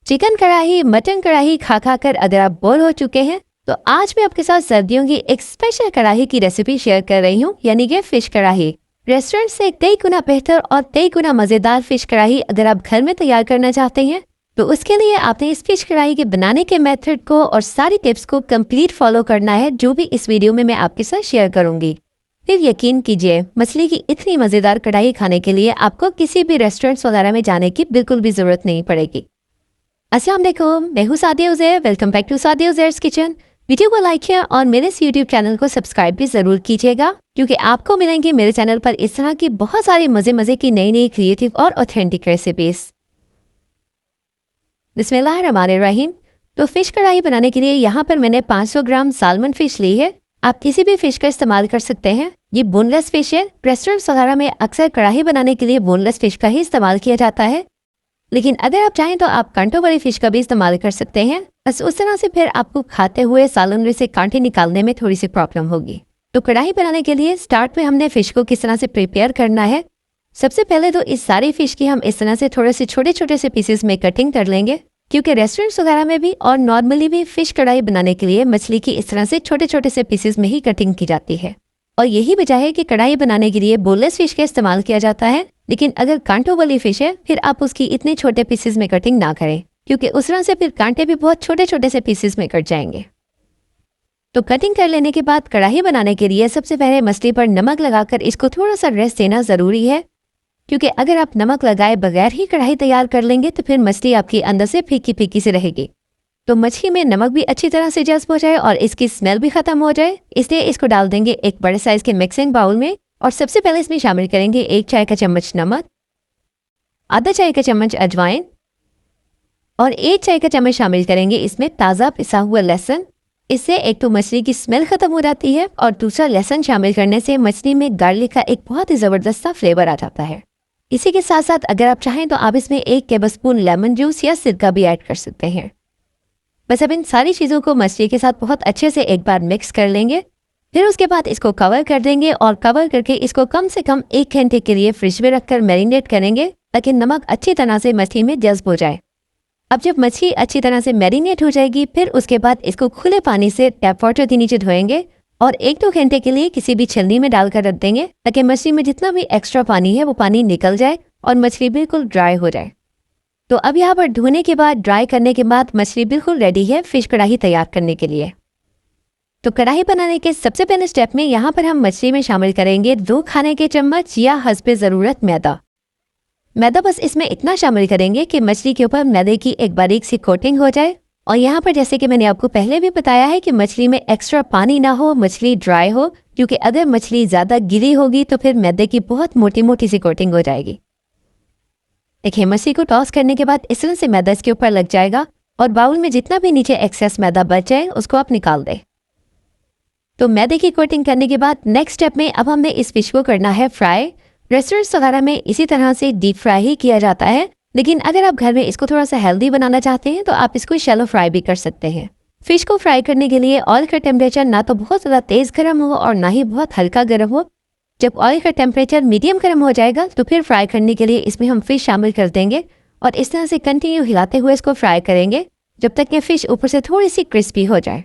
Chicken कढ़ाई, mutton कढ़ाई खा खा कर अगर आप बोर हो चुके हैं तो आज मैं आपके साथ सर्दियों की एक स्पेशल कढ़ाई की रेसिपी शेयर कर रही हूँ, यानी कि फिश कढ़ाई। रेस्टोरेंट से कई गुना बेहतर और कई गुना मज़ेदार फिश कढ़ाई अगर आप घर में तैयार करना चाहते हैं तो उसके लिए आपने इस फिश कढ़ाई के बनाने के मेथड को और सारी टिप्स को कंप्लीट फॉलो करना है, जो भी इस वीडियो में मैं आपके साथ शेयर करूंगी। फिर यकीन कीजिए, मछली की इतनी मज़ेदार कढ़ाई खाने के लिए आपको किसी भी रेस्टोरेंट्स वगैरह में जाने की बिल्कुल भी ज़रूरत नहीं पड़ेगी। अस्सलाम वालेकुम, मैं हूँ Sadia Uzair. Welcome back to Sadia Uzair's kitchen. Video को लाइक किया और मेरे इस यूट्यूब चैनल को सब्सक्राइब भी ज़रूर कीजिएगा, क्योंकि आपको मिलेंगे मेरे चैनल पर इस तरह की बहुत सारी मज़े की नई क्रिएटिव और ऑथेंटिक रेसिपीज़। बिस्मिल्लाहिर्रहमानिर्रहीम। तो फिश कढ़ाई बनाने के लिए यहाँ पर मैंने 500 ग्राम सालमन फिश ली है। आप किसी भी फिश का इस्तेमाल कर सकते हैं। ये बोनलेस फिश है। रेस्टोरेंट्स वगैरह में अक्सर कढ़ाई बनाने के लिए बोनलेस फिश का ही इस्तेमाल किया जाता है, लेकिन अगर आप चाहें तो आप कांटों वाली फिश का भी इस्तेमाल कर सकते हैं। बस उस तरह से फिर आपको खाते हुए सालन में से कांटे निकालने में थोड़ी सी प्रॉब्लम होगी। तो कढ़ाई बनाने के लिए स्टार्ट में हमने फिश को किस तरह से प्रिपेयर करना है। सबसे पहले तो इस सारी फिश की हम इस तरह से थोड़े से छोटे से पीसेस में कटिंग कर लेंगे, क्योंकि रेस्टोरेंट्स वगैरह में भी और नॉर्मली भी फिश कढ़ाई बनाने के लिए मछली की इस तरह से छोटे से पीसेस में ही कटिंग की जाती है। और यही वजह है कि कढ़ाई बनाने के लिए बोनलेस फिश का इस्तेमाल किया जाता है। लेकिन अगर कांटों वाली फिश है फिर आप उसकी इतने छोटे पीसेस में कटिंग ना करें, क्योंकि उस तरह से फिर कांटे भी बहुत छोटे से पीसेस में कट जाएंगे। तो कटिंग कर लेने के बाद कढ़ाई बनाने के लिए सबसे पहले मछली पर नमक लगाकर इसको थोड़ा सा रेस्ट देना ज़रूरी है, क्योंकि अगर आप नमक लगाए बगैर ही कढ़ाई तैयार कर लेंगे तो फिर मछली आपकी अंदर से फीकी सी रहेगी। तो मछली में नमक भी अच्छी तरह से जज्ब हो जाए और इसकी स्मेल भी खत्म हो जाए, इसलिए इसको डाल देंगे एक बड़े साइज के मिक्सिंग बाउल में। और सबसे पहले इसमें शामिल करेंगे 1 चाय का चम्मच नमक, आधा चाय का चम्मच अजवाइन और 1 चाय का चम्मच शामिल करेंगे इसमें ताज़ा पिसा हुआ लहसुन। इससे एक तो मछली की स्मेल खत्म हो जाती है और दूसरा लहसुन शामिल करने से मछली में गार्लिक का एक बहुत ही ज़बरदस्त सा फ्लेवर आ जाता है। इसी के साथ साथ अगर आप चाहें तो आप इसमें 1 टेबलस्पून लेमन जूस या सिरका भी ऐड कर सकते हैं। बस अब इन सारी चीज़ों को मछली के साथ बहुत अच्छे से एक बार मिक्स कर लेंगे। फिर उसके बाद इसको कवर कर देंगे और कवर करके इसको कम से कम 1 घंटे के लिए फ्रिज में रखकर मैरिनेट करेंगे, ताकि नमक अच्छी तरह से मछली में जज्ब हो जाए। अब जब मछली अच्छी तरह से मैरिनेट हो जाएगी, फिर उसके बाद इसको खुले पानी से टैप वाटर के नीचे धोएंगे और 1-2 घंटे के लिए किसी भी छलनी में डालकर रख देंगे, ताकि मछली में जितना भी एक्स्ट्रा पानी है वो पानी निकल जाए और मछली बिल्कुल ड्राई हो जाए। तो अब यहाँ पर धोने के बाद, ड्राई करने के बाद मछली बिल्कुल रेडी है फिश कढ़ाई तैयार करने के लिए। तो कढ़ाई बनाने के सबसे पहले स्टेप में यहाँ पर हम मछली में शामिल करेंगे 2 खाने के चम्मच या हस्बे ज़रूरत मैदा बस इसमें इतना शामिल करेंगे कि मछली के ऊपर मैदे की एक बारीक सी कोटिंग हो जाए। और यहाँ पर जैसे कि मैंने आपको पहले भी बताया है कि मछली में एक्स्ट्रा पानी ना हो, मछली ड्राई हो, क्योंकि अगर मछली ज़्यादा गीली होगी तो फिर मैदे की बहुत मोटी सी कोटिंग हो जाएगी। देखिए, मछली को टॉस करने के बाद इस तरह से मैदा इसके ऊपर लग जाएगा और बाउल में जितना भी नीचे एक्सेस मैदा बच जाए उसको आप निकाल दें। तो मैदे की कोटिंग करने के बाद नेक्स्ट स्टेप में अब हमने इस फिश को करना है फ्राई। रेस्टोरेंट्स वगैरह में इसी तरह से डीप फ्राई ही किया जाता है, लेकिन अगर आप घर में इसको थोड़ा सा हेल्दी बनाना चाहते हैं तो आप इसको शैलो फ्राई भी कर सकते हैं। फिश को फ्राई करने के लिए ऑयल का टेम्परेचर ना तो बहुत ज़्यादा तेज़ गर्म हो और ना ही बहुत हल्का गर्म हो। जब ऑयल का टेम्परेचर मीडियम गर्म हो जाएगा तो फिर फ्राई करने के लिए इसमें हम फिश शामिल कर देंगे और इस तरह से कंटिन्यू हिलाते हुए इसको फ्राई करेंगे जब तक कि फिश ऊपर से थोड़ी सी क्रिस्पी हो जाए।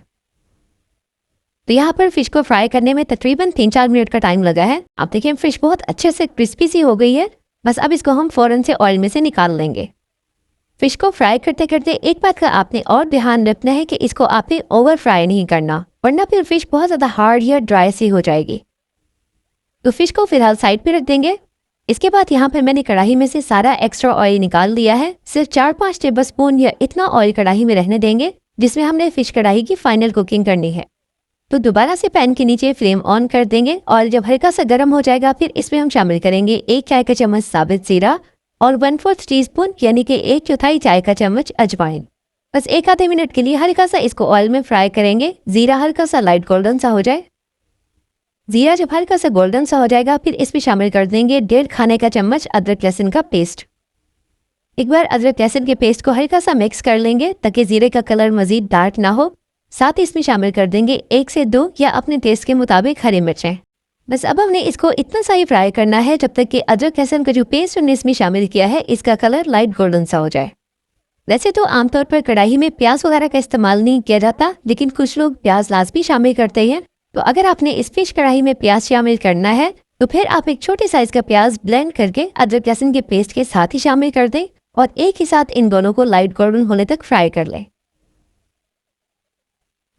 तो यहाँ पर फिश को फ्राई करने में तकरीबन 3-4 मिनट का टाइम लगा है। आप देखिए, फिश बहुत अच्छे से क्रिस्पी सी हो गई है। बस अब इसको हम फ़ौरन से ऑयल में से निकाल लेंगे। फिश को फ्राई करते करते एक बात का आपने और ध्यान रखना है कि इसको आपने ओवर फ्राई नहीं करना, वरना फिर फिश बहुत ज़्यादा हार्ड या ड्राई सी हो जाएगी। तो फिश को फिलहाल साइड पे रख देंगे। इसके बाद यहाँ पर मैंने कढ़ाई में से सारा एक्स्ट्रा ऑयल निकाल लिया है। सिर्फ 4-5 टेबलस्पून या इतना ऑयल कढ़ाई में रहने देंगे जिसमें हमने फिश कढ़ाई की फाइनल कुकिंग करनी है। तो दोबारा से पैन के नीचे फ्लेम ऑन कर देंगे और जब हल्का सा गर्म हो जाएगा फिर इसमें हम शामिल करेंगे 1 चाय का चम्मच साबित जीरा और 1/4 टीस्पून यानी कि 1/4 चाय का चम्मच अजवाइन। बस 1 आधे मिनट के लिए हल्का सा इसको ऑयल में फ्राई करेंगे। जीरा हल्का सा लाइट गोल्डन सा हो जाए। जीरा जब हल्का सा गोल्डन सा हो जाएगा फिर इसमें शामिल कर देंगे 1.5 खाने का चम्मच अदरक लहसुन का पेस्ट। एक बार अदरक लहसुन के पेस्ट को हल्का सा मिक्स कर लेंगे ताकि जीरे का कलर मजीद डार्क ना हो। साथ ही इसमें शामिल कर देंगे 1 से 2 या अपने टेस्ट के मुताबिक हरी मिर्चें। बस अब हमने इसको इतना सा ही फ्राई करना है जब तक कि अदरक लहसुन का जो पेस्ट हमने इसमें शामिल किया है इसका कलर लाइट गोल्डन सा हो जाए। वैसे तो आमतौर पर कढ़ाई में प्याज वगैरह का इस्तेमाल नहीं किया जाता, लेकिन कुछ लोग प्याज लाजमी शामिल करते हैं। तो अगर आपने इस फिश कढ़ाई में प्याज शामिल करना है तो फिर आप एक छोटे साइज का प्याज ब्लेंड करके अदरक लहसुन के पेस्ट के साथ ही शामिल कर दें और एक ही साथ इन दोनों को लाइट गोल्डन होने तक फ्राई कर लें।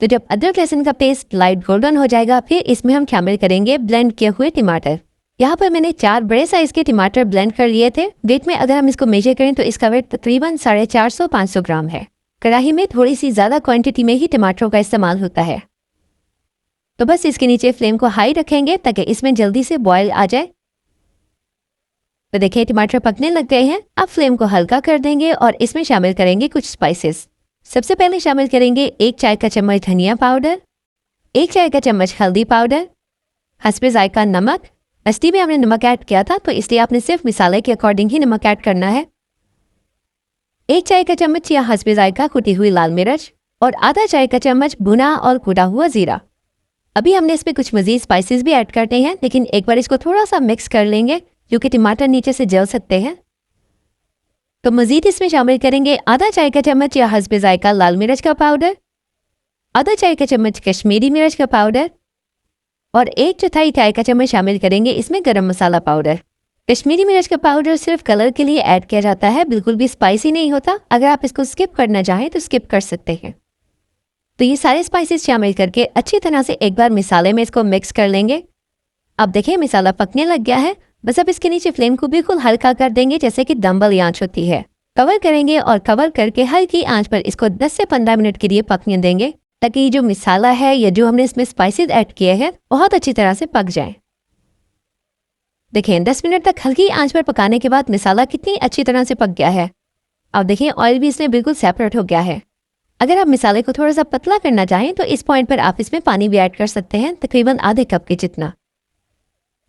तो जब अदरक लहसुन का पेस्ट लाइट गोल्डन हो जाएगा, फिर इसमें हम शामिल करेंगे ब्लेंड किए हुए टमाटर। यहाँ पर मैंने 4 बड़े साइज के टमाटर ब्लेंड कर लिए थे। वेट में अगर हम इसको मेजर करें तो इसका वेट तकरीबन 450-500 ग्राम है। कढ़ाई में थोड़ी सी ज़्यादा क्वांटिटी में ही टमाटरों का इस्तेमाल होता है। तो बस इसके नीचे फ्लेम को हाई रखेंगे ताकि इसमें जल्दी से बॉयल आ जाए। तो देखिए टमाटर पकने लग गए हैं। अब फ्लेम को हल्का कर देंगे और इसमें शामिल करेंगे कुछ स्पाइसेस। सबसे पहले शामिल करेंगे 1 चाय का चम्मच धनिया पाउडर, 1 चाय का चम्मच हल्दी पाउडर, हस्बे जायका नमक। मस्ती में हमने नमक ऐड किया था तो इसलिए आपने सिर्फ मिसाले के अकॉर्डिंग ही नमक ऐड करना है। 1 चाय का चम्मच या हस्बे जायका कुटी हुई लाल मिर्च और आधा चाय का चम्मच भुना और कूटा हुआ जीरा। अभी हमने इसमें कुछ मजीद स्पाइसेस भी ऐड करते हैं, लेकिन एक बार इसको थोड़ा सा मिक्स कर लेंगे क्योंकि टमाटर नीचे से जल सकते हैं। तो मजीद इसमें शामिल करेंगे आधा चाय का चम्मच या हस्बे जायका लाल मिर्च का पाउडर, आधा चाय का चम्मच कश्मीरी मिर्च का पाउडर और 1/4 चाय का चम्मच शामिल करेंगे इसमें गरम मसाला पाउडर। कश्मीरी मिर्च का पाउडर सिर्फ कलर के लिए ऐड किया जाता है, बिल्कुल भी स्पाइसी नहीं होता। अगर आप इसको स्किप करना चाहें तो स्किप कर सकते हैं। तो ये सारे स्पाइसेस शामिल करके अच्छी तरह से एक बार मिसाले में इसको मिक्स कर लेंगे। अब देखिए मिसाला पकने लग गया है। बस अब इसके नीचे फ्लेम को बिल्कुल हल्का कर देंगे जैसे कि दम्बल आंच होती है। कवर करेंगे और कवर करके हल्की आंच पर इसको 10 से 15 मिनट के लिए पकने देंगे ताकि ये जो मिसाला है या जो हमने इसमें स्पाइसेस ऐड किए हैं बहुत अच्छी तरह से पक जाए। देखिए 10 मिनट तक हल्की आंच पर पकाने के बाद मिसाला कितनी अच्छी तरह से पक गया है। अब देखिए ऑयल भी इसमें बिल्कुल सेपरेट हो गया है। अगर आप मिसाले को थोड़ा सा पतला करना चाहें तो इस पॉइंट पर आप इसमें पानी भी ऐड कर सकते हैं, तकरीबन आधे कप के जितना।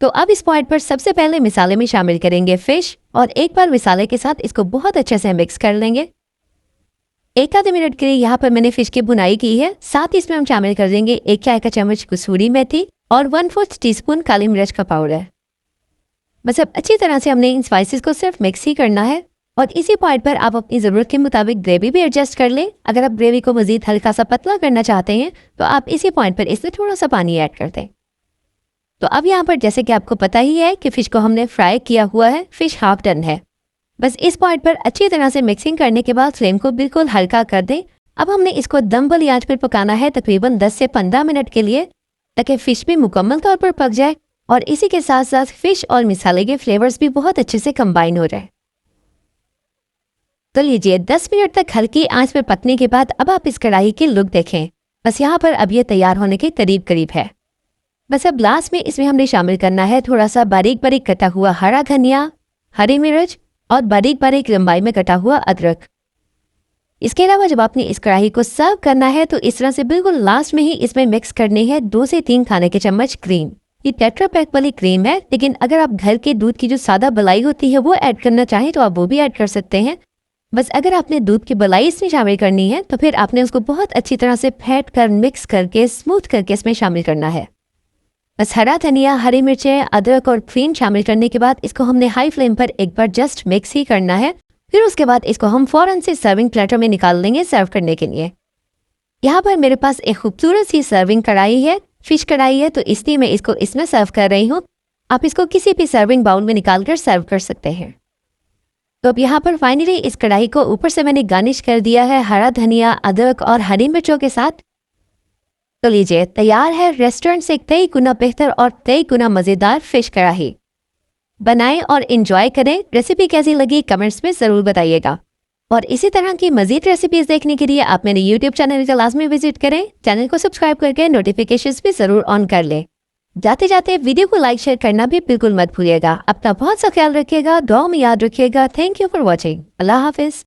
तो अब इस पॉइंट पर सबसे पहले मिसाले में शामिल करेंगे फिश और एक बार मिसाले के साथ इसको बहुत अच्छे से मिक्स कर लेंगे। 1 आधे मिनट के लिए यहाँ पर मैंने फिश की बुनाई की है। साथ ही इसमें हम शामिल कर देंगे 1 चाय का चम्मच कसूरी मेथी और 1/4 टीस्पून काली मिर्च का पाउडर। बस अब अच्छी तरह से हमने इन स्पाइसेस को सिर्फ मिक्स ही करना है और इसी पॉइंट पर आप अपनी ज़रूरत के मुताबिक ग्रेवी भी एडजस्ट कर लें। अगर आप ग्रेवी को मज़ीद हल्का सा पतला करना चाहते हैं तो आप इसी पॉइंट पर इसमें थोड़ा सा पानी ऐड कर दें। तो अब यहाँ पर जैसे कि आपको पता ही है कि फ़िश को हमने फ्राई किया हुआ है, फ़िश हाफ डन है। बस इस पॉइंट पर अच्छी तरह से मिक्सिंग करने के बाद फ्लेम को बिल्कुल हल्का कर दें। अब हमने इसको दम वाली आंच पर पकाना है तकरीबन 10 से 15 मिनट के लिए ताकि फ़िश भी मुकम्मल तौर पर पक जाए और इसी के साथ साथ फ़िश और मिसाले के फ्लेवर्स भी बहुत अच्छे से कंबाइन हो जाए। तो लीजिए 10 मिनट तक हल्की आंच पर पकने के बाद अब आप इस कढ़ाई की लुक देखें। बस यहाँ पर अब ये तैयार होने के करीब है। बस अब लास्ट में इसमें हमने शामिल करना है थोड़ा सा बारीक बारीक कटा हुआ हरा धनिया, हरी मिर्च और बारीक बारीक लंबाई में कटा हुआ अदरक। इसके अलावा जब आपने इस कढ़ाई को सर्व करना है तो इस तरह से बिल्कुल लास्ट में ही इसमें मिक्स करनी है 2 से 3 खाने के चम्मच क्रीम। ये टेट्रा पैक वाली क्रीम है, लेकिन अगर आप घर के दूध की जो सादा बलाई होती है वो ऐड करना चाहें तो आप वो भी ऐड कर सकते हैं। बस अगर आपने दूध की बलाई इसमें शामिल करनी है तो फिर आपने उसको बहुत अच्छी तरह से फेंट कर मिक्स करके स्मूथ करके इसमें शामिल करना है। बस हरा धनिया, हरी मिर्चें, अदरक और क्रीम शामिल करने के बाद इसको हमने हाई फ्लेम पर एक बार जस्ट मिक्स ही करना है। फिर उसके बाद इसको हम फौरन से सर्विंग प्लेटर में निकाल लेंगे सर्व करने के लिए। यहाँ पर मेरे पास एक खूबसूरत सी सर्विंग कढ़ाई है, फिश कढ़ाई है, तो इसलिए मैं इसको इसमें सर्व कर रही हूँ। आप इसको किसी भी सर्विंग बाउल में निकाल कर सर्व कर सकते हैं। तो अब यहाँ पर फाइनली इस कढ़ाई को ऊपर से मैंने गार्निश कर दिया है हरा धनिया, अदरक और हरी मिर्चों के साथ। तो लीजिए तैयार है रेस्टोरेंट से कई गुना बेहतर और कई गुना मज़ेदार फिश कढ़ाई। बनाएं और इंजॉय करें। रेसिपी कैसी लगी कमेंट्स में ज़रूर बताइएगा। और इसी तरह की मज़ीद रेसिपीज़ देखने के लिए आप मेरे यूट्यूब चैनल का लाजमी विजिट करें। चैनल को सब्सक्राइब करके नोटिफिकेशंस भी ज़रूर ऑन कर लें। जाते जाते वीडियो को लाइक शेयर करना भी बिल्कुल मत भूलिएगा। अपना बहुत सा ख्याल रखिएगा, दुआ में याद रखिएगा। Thank you for watching. Allah हाफिज़।